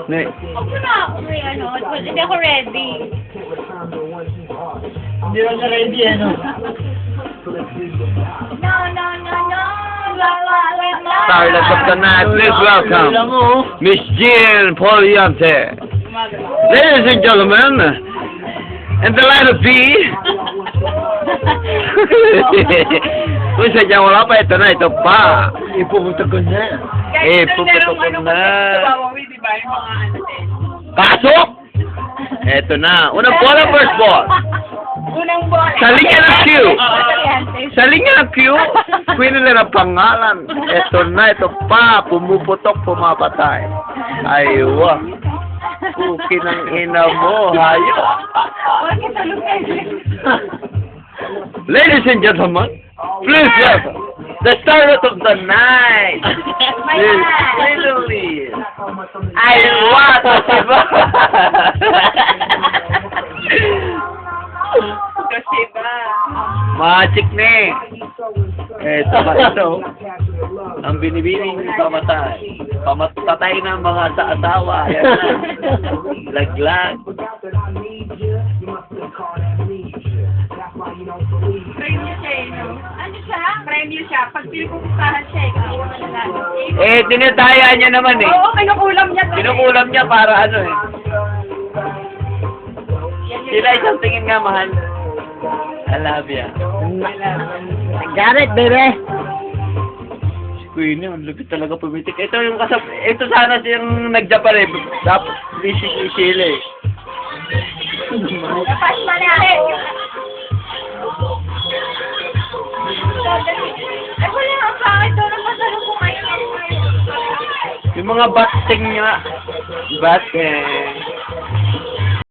Ne. Huwag mo na ako may ano. Hindi ako ready. Hindi lang na ready, ano? No, no, no, no. La, la, la, la. Starlet of the night, please welcome Miss Jean Poliante. Ladies and gentlemen, in the line of B. Kung sadya wala pa, ito na, ito pa. Ipupunta ko na. Puputok ko na. Di ba? Yung mga ano din. Pasok! Ito na. Unang bola, first ball. Unang bola. Sa linya ng Q. Estudyante. Sa linya ng Q, queen nila ng pangalan. Ito na, ito pa. Pumuputok, pumapatay. Aywa. Puki ng ina mo, hayo. Huwag kita lumay. Ladies and gentlemen, please welcome the starlet of the night. Miss Lily. Aywa, diba? Kasi ba? Magic na eh. Ito ba ito? Ang binibining pamatay. Pamatay ng mga asawa. Yan na. Laglag. Premyo siya eh, no? Ano siya? Premyo siya. Pag pinupuntahan siya, ikaw na Eh, tinataya niya naman eh. Oo, kinukulam niya. Kinukulam niya para ano eh. Sila isang tingin nga, mahal. I love ya. Got it, baby! Si Queenie, ang lupit talaga pumitik. Ito yung ito sana siyang nag-Japan eh. Dapat sila eh. Kapas pa na. Ay, wala nga bakit daw nang masalo ko ngayon. Yung mga batting niya. Batting.